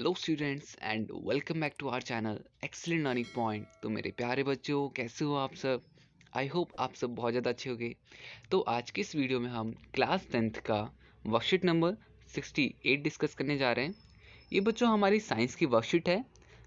Hello students and welcome back to our channel excellent learning point. तो मेरे प्यारे बच्चों, कैसे हो आप सब? आई होप आप सब बहुत ज़्यादा अच्छे होंगे। तो आज की इस वीडियो में हम क्लास 10th का वर्कशीट नंबर 68 डिस्कस करने जा रहे हैं। ये बच्चों हमारी साइंस की वर्कशीट है,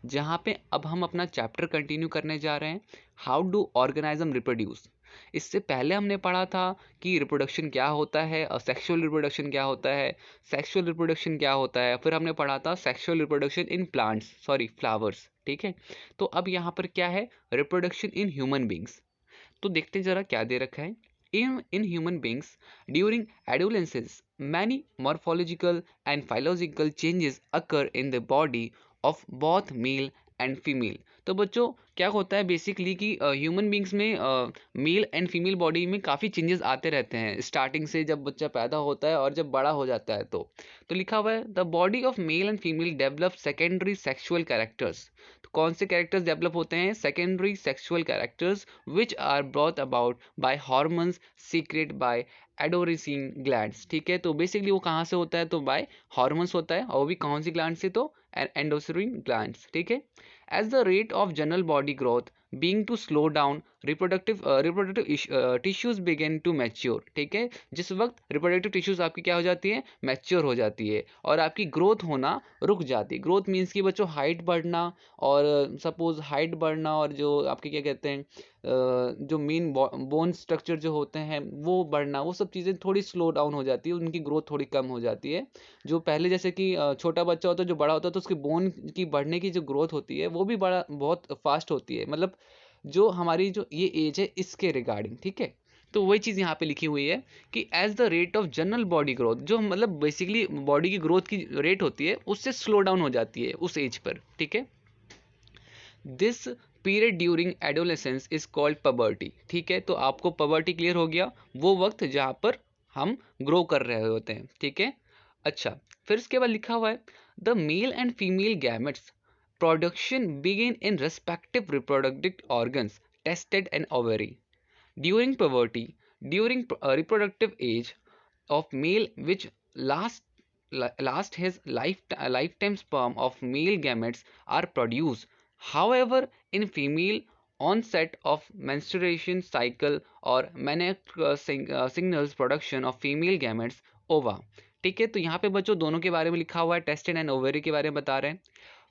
जहाँ पे अब हम अपना चैप्टर कंटिन्यू करने जा रहे हैं, हाउ डू ऑर्गेनिज्म रिप्रोड्यूस। इससे पहले हमने पढ़ा था कि रिप्रोडक्शन क्या होता है और सेक्सुअल रिप्रोडक्शन क्या होता है, सेक्सुअल रिप्रोडक्शन क्या होता है, फिर हमने पढ़ा था sexual reproduction in plants, sorry flowers. ठीक है, तो अब यहाँ पर क्या है, रिप्रोडक्शन इन ह्यूमन बींग्स। तो देखते हैं जरा क्या दे रखा है। In human beings during adolescence many morphological and physiological changes occur in the body of both male and female. तो बच्चों क्या होता है बेसिकली कि ह्यूमन बींग्स में मेल एंड फीमेल बॉडी में काफ़ी चेंजेस आते रहते हैं, स्टार्टिंग से जब बच्चा पैदा होता है और जब बड़ा हो जाता है। तो लिखा हुआ है the body of male and female develop secondary sexual characters. तो कौन से कैरेक्टर्स डेवलप होते हैं? Secondary sexual characters which are brought about by hormones secreted by एडोरिसिन ग्लैंड्स। ठीक है, तो बेसिकली वो कहाँ से होता है? तो बाय हार्मोन्स होता है, और वो भी कौन सी ग्लैंड से? तो एंडोसरिन ग्लैंड्स। ठीक है, as the rate of general body growth being to slow down reproductive tissues begin to mature। ठीक है, जिस वक्त रिप्रोडक्टिव टिश्यूज आपकी क्या हो जाती है? मैच्योर हो जाती है और आपकी ग्रोथ होना रुक जाती है। ग्रोथ मीन्स कि बच्चों हाइट बढ़ना, और सपोज हाइट बढ़ना और जो आपके क्या कहते हैं जो मेन बोन स्ट्रक्चर जो होते हैं वो बढ़ना, वो सब चीज़ें थोड़ी स्लो डाउन हो जाती है, उनकी ग्रोथ थोड़ी कम हो जाती है। जो पहले जैसे कि छोटा बच्चा होता है, जो बड़ा होता है, तो उसके बोन की बढ़ने की जो ग्रोथ होती है वो भी बड़ा बहुत फास्ट होती है, मतलब जो हमारी जो ये एज है इसके रिगार्डिंग। ठीक है, तो वही चीज़ यहाँ पे लिखी हुई है कि as the rate of general body growth, जो मतलब बेसिकली बॉडी की ग्रोथ की रेट होती है उससे स्लो डाउन हो जाती है उस एज पर। ठीक है, this period during adolescence is called puberty. ठीक है, तो आपको पबर्टी क्लियर हो गया, वो वक्त जहाँ पर हम ग्रो कर रहे होते हैं। ठीक है, अच्छा, फिर इसके बाद लिखा हुआ है the mail and female gametes production begin in respective reproductive organs tested and ovary during puberty, during reproductive age of male which last his lifetime sperm of male gametes are produced. However, in female onset of menstruation cycle or signals production of female gametes ova। ठीक है, तो यहाँ पे बच्चों दोनों के बारे में लिखा हुआ है, टेस्टेड एंड ओवरी के बारे में बता रहे हैं।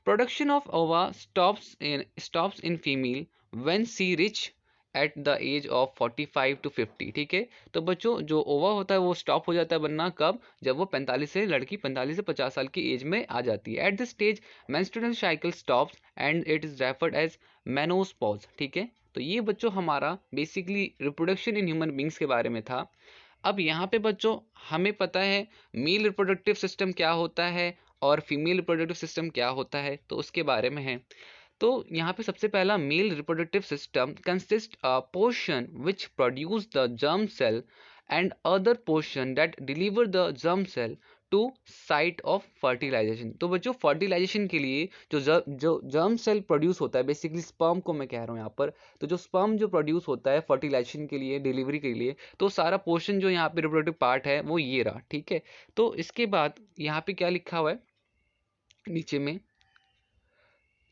Production of ova stops in female when she reach at the age of 45 to 50। ठीक है, तो बच्चों जो ओवा होता है वो स्टॉप हो जाता है बनना कब? जब वो 45 से लड़की 45 से 50 साल की एज में आ जाती है। At this stage menstrual cycle stops and it is referred as menopause. ठीक है, तो ये बच्चों हमारा basically reproduction in human beings के बारे में था। अब यहाँ पे बच्चों हमें पता है मेल रिप्रोडक्टिव सिस्टम क्या होता है और फीमेल रिप्रोडक्टिव सिस्टम क्या होता है, तो उसके बारे में है। तो यहाँ पे सबसे पहला male reproductive system consist a portion which produce the germ cell and other portion that deliver the germ cell to site of fertilization. तो बच्चों फर्टिलाइजेशन के लिए जो जर्म सेल प्रोड्यूस होता है, बेसिकली स्पर्म को मैं कह रहा हूँ यहाँ पर, तो जो स्पर्म जो प्रोड्यूस होता है फर्टिलाइजेशन के लिए, डिलीवरी के लिए, तो सारा पोर्शन जो यहाँ पे रिप्रोडक्टिव पार्ट है वो ये रहा। ठीक है, तो इसके बाद यहाँ पे क्या लिखा हुआ है नीचे में,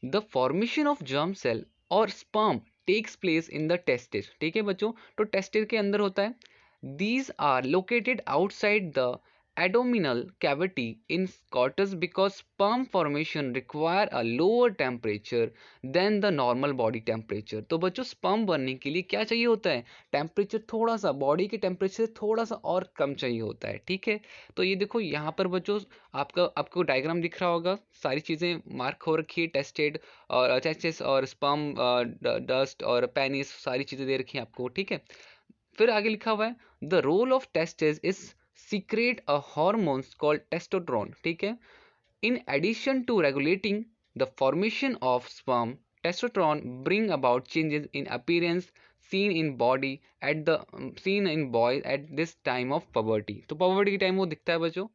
the formation of germ cell और sperm takes place in the testis. ठीक है बच्चों, तो टेस्टिस के अंदर होता है। These are located outside the abdominal cavity in coitus because sperm formation require a lower temperature than the normal body temperature। तो बच्चों स्पर्म बनने के लिए क्या चाहिए होता है? टेम्परेचर थोड़ा सा, बॉडी के टेम्परेचर थोड़ा सा और कम चाहिए होता है। ठीक है, तो ये देखो यहाँ पर बच्चों आपको डायग्राम दिख रहा होगा, सारी चीज़ें मार्क हो रखी है, टेस्टेड और टेस्टिस और स्पर्म डस्ट और पेनिस, सारी चीज़ें दे रखी हैं आपको। ठीक है, फिर आगे लिखा हुआ है the role of testis is secrete a hormones called testosterone। ठीक है, in addition to regulating the formation of sperm, testosterone bring about changes in appearance seen in body at the seen in boys at this time of puberty। तो puberty के time वो दिखता है बच्चों।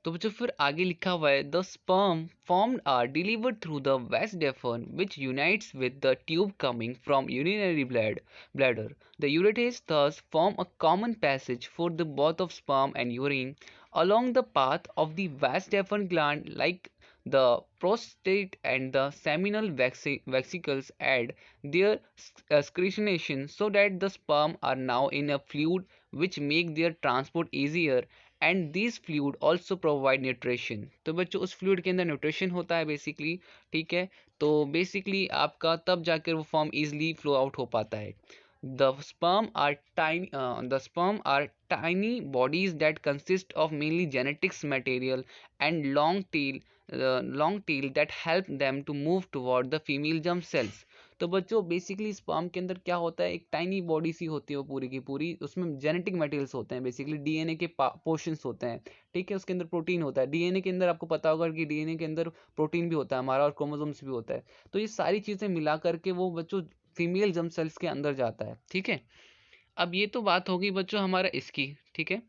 तो बच्चों फिर आगे लिखा हुआ है the sperm formed are delivered through the vas deferens which unites with the tube coming from urinary bladder। The ureters thus form a common passage for the both of sperm and urine along the path of the vas deferens gland, like the prostate and the seminal vesicles add their excretion so that the sperm are now in a fluid which make their transport easier, and this fluid also provide nutrition. तो बच्चों उस fluid के अंदर nutrition होता है basically, ठीक है। तो बेसिकली आपका तब जाकर वो फॉर्म इजिली फ्लो आउट हो पाता है। The sperm are tiny bodies that consist of mainly genetics material and long tail that help them to move toward the female germ cells। तो बच्चों बेसिकली स्पर्म के अंदर क्या होता है, एक टाइनी बॉडी सी होती है वो पूरी की पूरी, उसमें जेनेटिक मटेरियल्स होते हैं, बेसिकली डीएनए के पोर्शंस होते हैं, ठीक है। उसके अंदर प्रोटीन होता है, डीएनए के अंदर आपको पता होगा कि डीएनए के अंदर प्रोटीन भी होता है हमारा और क्रोमोसोम्स भी होता है। तो ये सारी चीज़ें मिला करके वो बच्चों फीमेल जर्म सेल्स के अंदर जाता है, ठीक है। अब ये तो बात होगी बच्चों हमारा इसकी, ठीक है।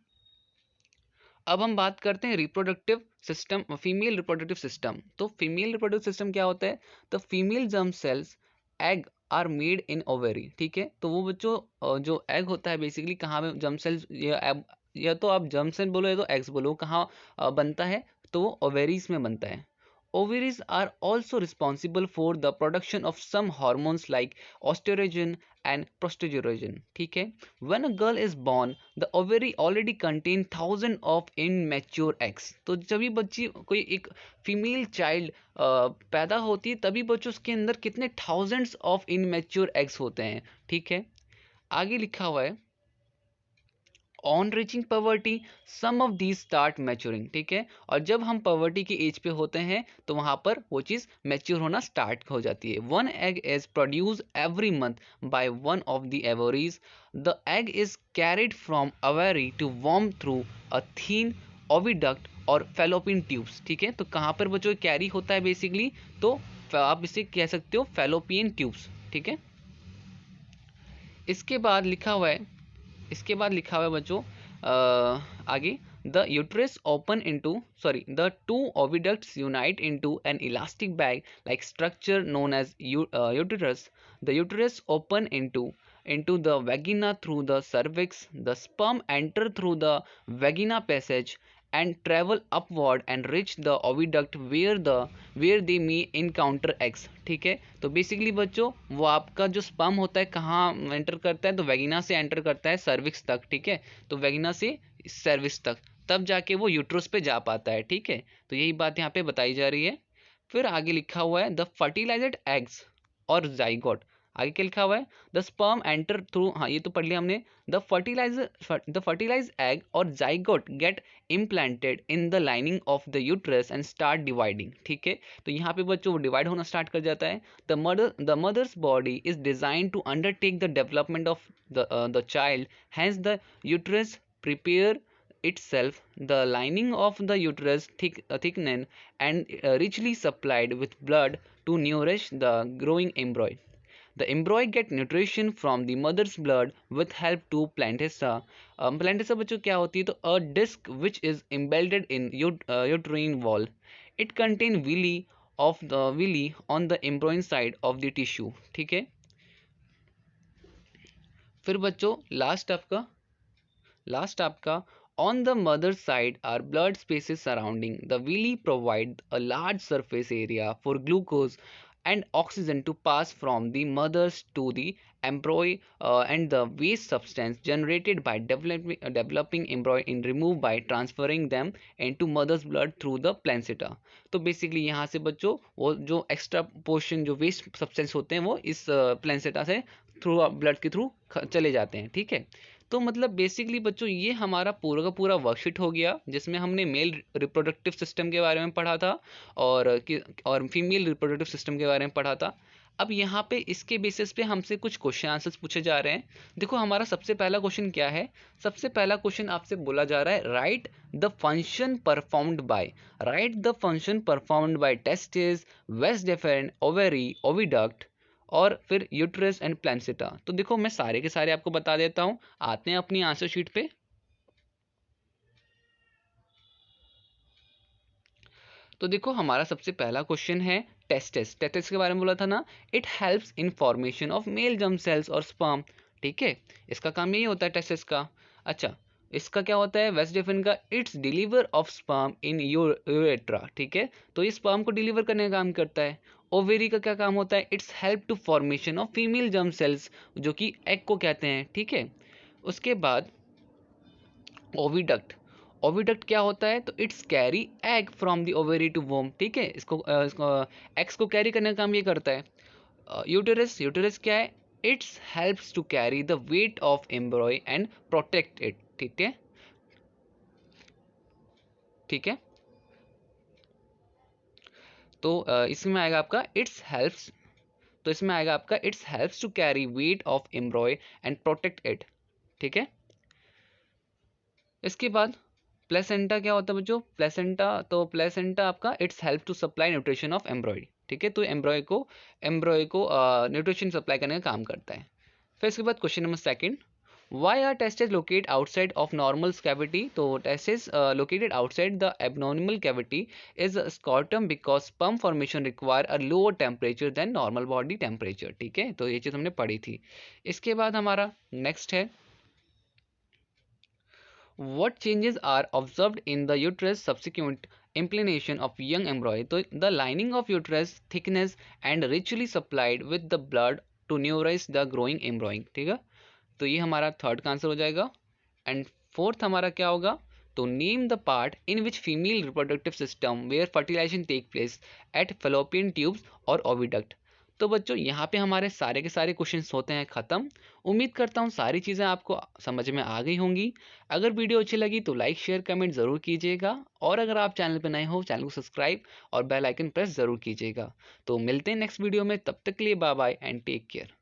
अब हम बात करते हैं reproductive system, female reproductive system. तो फीमेल रिप्रोडक्टिव सिस्टम क्या होता है, the female germ cells egg are made in ovary, ठीक है। तो वो बच्चों जो एग होता है बेसिकली कहाँ पे जर्म सेल्स, या तो आप जर्म सेल बोलो या तो एग्स बोलो, कहाँ बनता है, तो वो ओवेरीज में बनता है। Ovaries are also responsible for the production of some hormones like estrogen and progesterone, ठीक है। When a girl is born, the ovary already contain thousands of immature eggs। तो जब भी बच्ची कोई एक फीमेल चाइल्ड पैदा होती है तभी बच्चों उसके अंदर कितने थाउजेंड्स ऑफ इनमेच्योर एग्स होते हैं, ठीक है। आगे लिखा हुआ है on reaching puberty some of these start maturing, ठीक है। और जब हम पवर्टी की एज पे होते हैं तो वहां पर वो चीज़ मैच्योर होना स्टार्ट हो जाती है। One egg is produce every month by one of the ovaries. The egg is carried from ovary to वॉर्म थ्रू अ थीन ओविडक्ट और फेलोपियन ट्यूब्स, ठीक है। तो कहाँ पर बच्चों कैरी होता है बेसिकली, तो आप इसे कह सकते हो फेलोपियन ट्यूब्स, ठीक है। इसके बाद लिखा हुआ है, इसके बाद लिखा हुआ है बच्चों आगे, the uterus open into the two oviducts unite into an elastic bag like structure known as uterus. The uterus open into the vagina through the cervix. The sperm enter through the vagina passage and travel upward and reach the oviduct where they may encounter eggs, ठीक है। तो basically बच्चों वो आपका जो sperm होता है कहाँ एंटर करता है, तो वेगिना से एंटर करता है सर्विक्स तक, ठीक है। तो वेगिना से सर्विक्स तक, तब जाके वो यूट्रस पे जा पाता है, ठीक है। तो यही बात यहाँ पे बताई जा रही है। फिर आगे लिखा हुआ है द फर्टिलाइज्ड एग्स और जाइगोट। आगे क्या लिखा हुआ है, द स्पर्म एंटर थ्रू, हाँ ये तो पढ़ लिया हमने। द फर्टिलाइज एग और zygote get implanted in the lining of the uterus and start dividing, ठीक है। तो यहाँ पे बच्चों वो डिवाइड होना स्टार्ट कर जाता है। The mother's body is design to undertake the development of the child, hence the uterus prepare itself, the lining of the uterus thickened and richly supplied with blood to nourish the growing embryo. The embryo get nutrition from the mother's blood with help to plantessa. Plantessa बच्चों क्या होती है, तो a disc which is embedded in uterine wall. It contain villi on the embryonic side of the tissue, ठीक है। फिर बच्चों last आपका on the mother's side are blood spaces surrounding the villi provide a large surface area for glucose and oxygen to pass from the mothers to the embryo, and the waste substance generated by developing embryo in removed by transferring them into mother's blood through the placenta। तो basically यहाँ से बच्चों वो जो extra portion जो waste substance होते हैं वो इस प्लेंसेटा से थ्रू ब्लड के थ्रू चले जाते हैं, ठीक है। तो मतलब बेसिकली बच्चों ये हमारा पूरा का पूरा वर्कशीट हो गया जिसमें हमने मेल रिप्रोडक्टिव सिस्टम के बारे में पढ़ा था और फीमेल रिप्रोडक्टिव सिस्टम के बारे में पढ़ा था। अब यहाँ पे इसके बेसिस पे हमसे कुछ क्वेश्चन आंसर्स पूछे जा रहे हैं। देखो हमारा सबसे पहला क्वेश्चन क्या है, सबसे पहला क्वेश्चन आपसे बोला जा रहा है right the function performed by testis, vas deferens, ovary, oviduct और फिर यूट्रस एंड प्लासेंटा। तो देखो मैं सारे के सारे आपको बता देता हूं, आते हैं अपनी आंसर शीट पे। तो देखो हमारा सबसे पहला क्वेश्चन है टेस्टिस के बारे में बोला था ना, it helps in formation of male germ cells और स्पर्म, ठीक है। इसका काम यही होता है टेस्टिस का। अच्छा इसका क्या होता है वेस डिफरेंट का, it's deliver of sperm in urethra, ठीक है, तो ये स्पर्म को डिलीवर करने का काम करता है। ओवेरी का क्या काम होता है, it's help to formation of female germ cells, जो कि एग को कहते हैं, ठीक है। उसके बाद ओविडक्ट, ओविडक्ट क्या होता है, तो it's carry egg from the ovary to womb, ठीक है, इसको एग्स को कैरी करने का काम ये करता है। यूटेरस, यूटेरस क्या है, it's helps to carry the weight of embryo and protect it, ठीक है, ठीक है। तो इसमें आएगा आपका इट्स हेल्प्स, तो इसमें आएगा आपका it's helps to carry weight of embryo and protect it, ठीक है। इसके बाद प्लेसेंटा क्या होता है बच्चों, प्लेसेंटा, तो प्लेसेंटा आपका it's help to supply nutrition of embryo, ठीक है, तो एम्ब्रॉय को न्यूट्रिशन सप्लाई करने का काम करता है। फिर इसके बाद question number second, why are testes locate outside of normal cavity, तो testes located outside the abnormal cavity is scrotum because sperm formation require a lower temperature than normal body temperature, ठीक है, तो ये चीज़ हमने पढ़ी थी। इसके बाद हमारा नेक्स्ट है, what changes are observed in the uterus subsequent implantation of young embryo, तो the lining of uterus thickness and richly supplied with the blood to nourish the growing embryo, ठीक है, तो ये हमारा थर्ड का आंसर हो जाएगा। एंड फोर्थ हमारा क्या होगा, तो name the part in which female reproductive system where fertilization take place at fallopian tubes और ओविडक्ट। तो बच्चों यहाँ पे हमारे सारे के सारे क्वेश्चंस होते हैं ख़त्म। उम्मीद करता हूँ सारी चीज़ें आपको समझ में आ गई होंगी। अगर वीडियो अच्छी लगी तो लाइक शेयर कमेंट ज़रूर कीजिएगा, और अगर आप चैनल पर नए हो चैनल को सब्सक्राइब और बेल आइकन प्रेस ज़रूर कीजिएगा। तो मिलते हैं नेक्स्ट वीडियो में, तब तक के लिए bye bye and take care.